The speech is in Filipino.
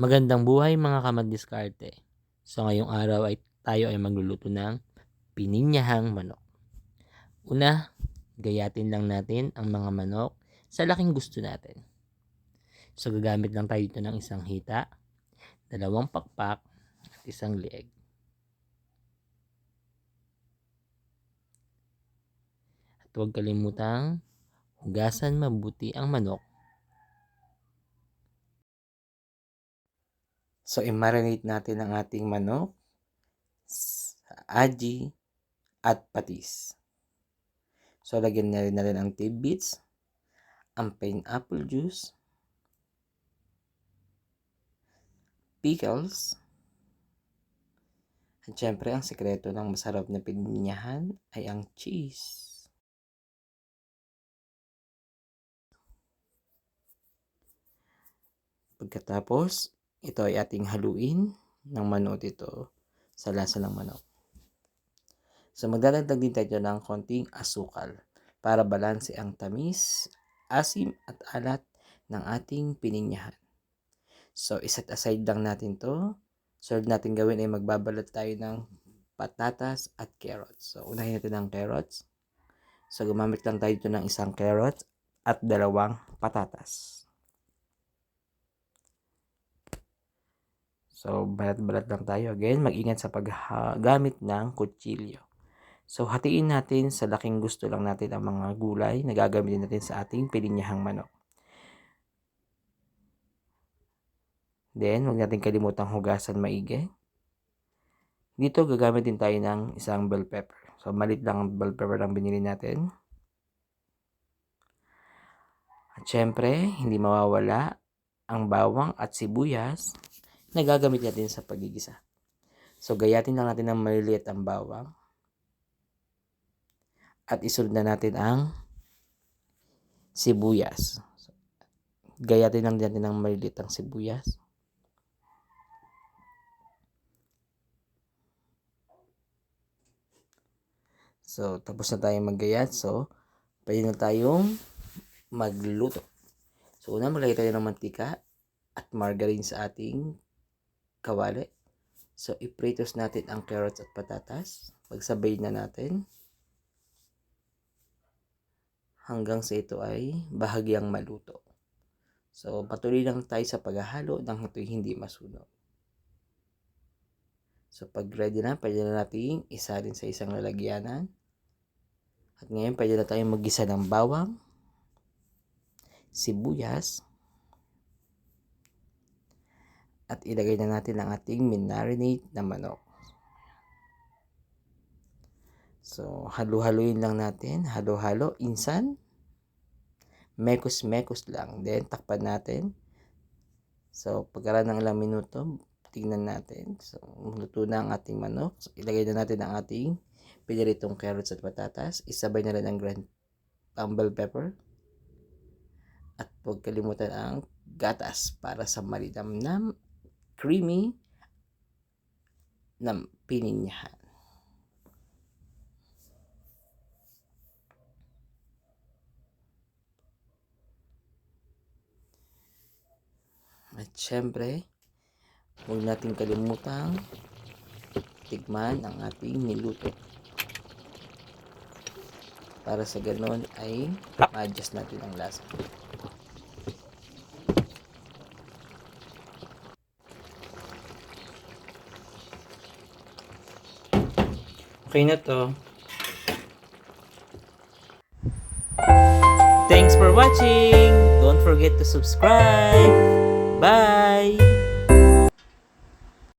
Magandang buhay mga kamandiskarte. So ngayong araw ay tayo ay magluluto ng pininyahang manok. Una, gayatin lang natin ang mga manok sa laking gusto natin. So gagamit lang tayo dito ng isang hita, 2 pakpak at 1 leeg. At huwag kalimutang hugasan mabuti ang manok. So i-marinate natin ang ating manok sa aji at patis. So lagyan na rin natin ang tidbits, ang pineapple juice, pickles, at syempre ang sekreto ng masarap na pininyahan ay ang cheese. Pagkatapos, ito ay ating haluin ng manok ito sa lasa ng manok. So magdadagdag din tayo ng konting asukal para balanse ang tamis, asim at alat ng ating pininyahan. So iset aside lang natin to. Serve natin gawin ay magbabalot tayo ng patatas at carrots. So unahin natin ang carrots. So gumamit lang tayo dito ng 1 carrot at 2 patatas. So balat-balat lang tayo. Again, mag-ingat sa paggamit ng kutsilyo. So hatiin natin sa laking gusto lang natin ang mga gulay na gagamitin natin sa ating pininyahang manok. Then, huwag natin kalimutang hugasan maigi. Dito, gagamit din tayo ng 1 bell pepper. So, malit lang ang bell pepper ang binili natin. At syempre, hindi mawawala ang bawang at sibuyas na gagamit natin sa pagigisa. So, gayatin lang natin ng maliliit ang bawang. At isunod na natin ang sibuyas. So, gayatin lang natin ng maliliit ang sibuyas. So, tapos na tayong maggayat. So, pwede na tayong magluto. So, una maglagay tayo ng mantika at margarine sa ating kawali. So, ipritos natin ang carrots at patatas. Pagsabay na natin hanggang sa ito ay bahagyang maluto. So, patuloy lang tayo sa paghahalo nang ito'y hindi masunog. So, pag ready na, pwede na natin isalin sa isang lalagyanan. At ngayon, pwede na tayong maggisa ng bawang, sibuyas, at ilagay na natin ang ating minarinate na manok. So, halo-haloin lang natin. Halo-halo, insan. Mekos-mekos lang. Then, takpan natin. So, pagkaraan ng ilang minuto, tingnan natin. So, luto na ang ating manok. So, ilagay na natin ang ating piniritong carrots at patatas. Isabay na rin ang bell pepper. At huwag kalimutan ang gatas para sa malinamnam, creamy na pininyahan. At syempre, huwag natin kalimutang tikman ang ating niluto. Para sa ganon ay ma-adjust natin ang lasa. Okay na to. Thanks for watching. Don't forget to subscribe. Bye!